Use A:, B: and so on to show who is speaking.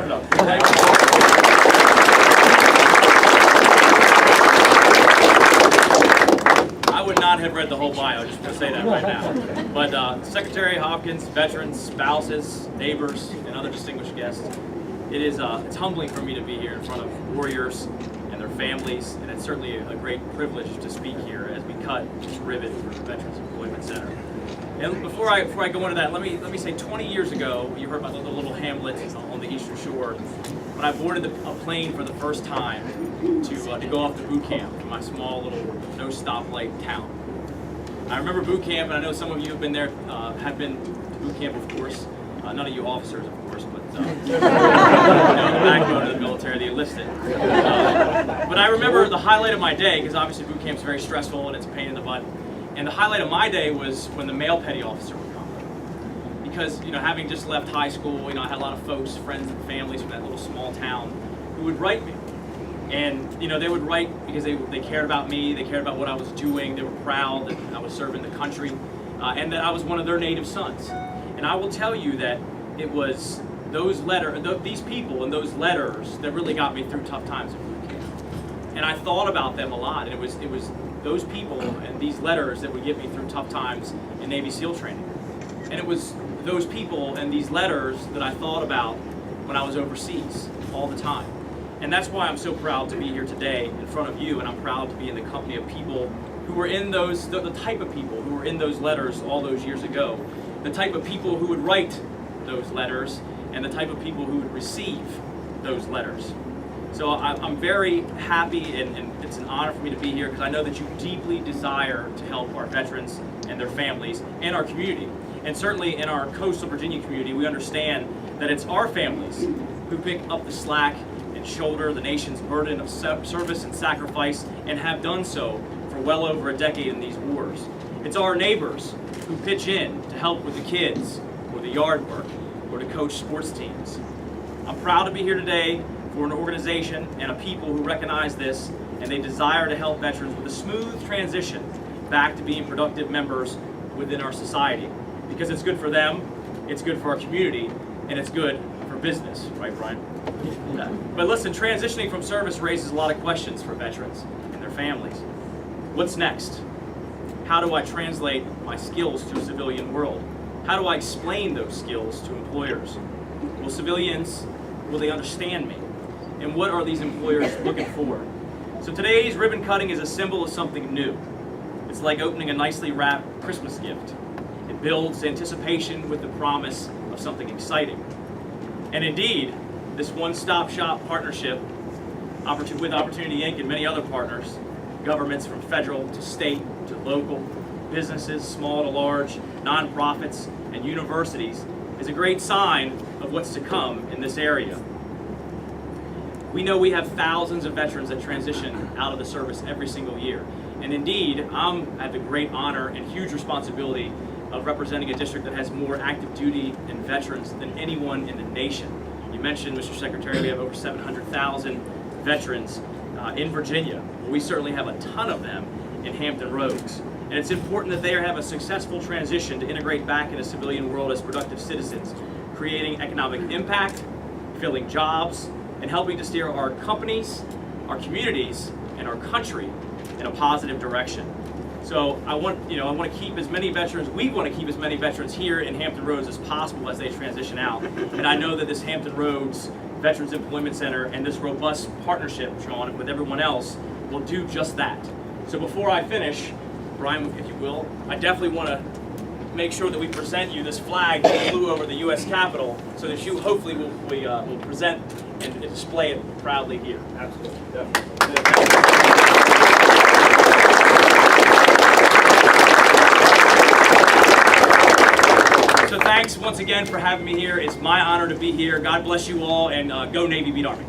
A: Wrap it up. I would not have read the whole bio, just to say that right now. But Secretary Hopkins, veterans, spouses, neighbors, and other distinguished guests, it's humbling for me to be here in front of warriors and their families, and it's certainly a great privilege to speak here as we cut this ribbon for the Veterans Employment Center. And before I go into that, let me say 20 years ago, you heard about the little hamlet on the Eastern Shore. When I boarded a plane for the first time to go off to boot camp in my small little no stoplight town. I remember boot camp, and I know some of you have been there, have been to boot camp, of course. None of you officers, of course, but the backbone of the military, the enlisted. But I remember the highlight of my day, because obviously boot camp is very stressful and it's a pain in the butt. And the highlight of my day was when the male petty officer would come. Because, having just left high school, I had a lot of folks, friends and families from that little small town who would write me. And, they would write because they cared about me, they cared about what I was doing, they were proud that I was serving the country, and that I was one of their native sons. And I will tell you that it was these people and those letters that really got me through tough times at boot camp. And I thought about them a lot, and it was those people and these letters that would get me through tough times in Navy SEAL training. And it was those people and these letters that I thought about when I was overseas all the time. And that's why I'm so proud to be here today in front of you, and I'm proud to be in the company of people who were in those, the type of people who were in those letters all those years ago, the type of people who would write those letters, and the type of people who would receive those letters. So I'm very happy, and it's an honor for me to be here, because I know that you deeply desire to help our veterans and their families and our community. And certainly in our coastal Virginia community, we understand that it's our families who pick up the slack and shoulder the nation's burden of service and sacrifice, and have done so for well over a decade in these wars. It's our neighbors who pitch in to help with the kids, or the yard work, or to coach sports teams. I'm proud to be here today for an organization and a people who recognize this, and they desire to help veterans with a smooth transition back to being productive members within our society. Because it's good for them, it's good for our community, and it's good for business, right, Brian? Yeah. But listen, transitioning from service raises a lot of questions for veterans and their families. What's next? How do I translate my skills to a civilian world? How do I explain those skills to employers? Will civilians, will they understand me? And what are these employers looking for? So today's ribbon cutting is a symbol of something new. It's like opening a nicely wrapped Christmas gift. It builds anticipation with the promise of something exciting. And indeed, this one-stop shop partnership with Opportunity Inc. and many other partners, governments from federal to state to local, businesses, small to large, nonprofits, and universities, is a great sign of what's to come in this area. We know we have thousands of veterans that transition out of the service every single year. And indeed, I have the great honor and huge responsibility of representing a district that has more active duty and veterans than anyone in the nation. You mentioned, Mr. Secretary, we have over 700,000 veterans in Virginia. We certainly have a ton of them in Hampton Roads. And it's important that they have a successful transition to integrate back in the civilian world as productive citizens, creating economic impact, filling jobs, and helping to steer our companies, our communities, and our country in a positive direction. So I want to keep as many veterans, we want to keep as many veterans here in Hampton Roads as possible as they transition out. And I know that this Hampton Roads Veterans Employment Center and this robust partnership, Sean, with everyone else will do just that. So before I finish, Brian, if you will, I definitely want to make sure that we present you this flag that flew over the U.S. Capitol, so that you hopefully will present and display it proudly here.
B: Absolutely, definitely.
A: So thanks once again for having me here. It's my honor to be here. God bless you all, and go Navy, beat Army.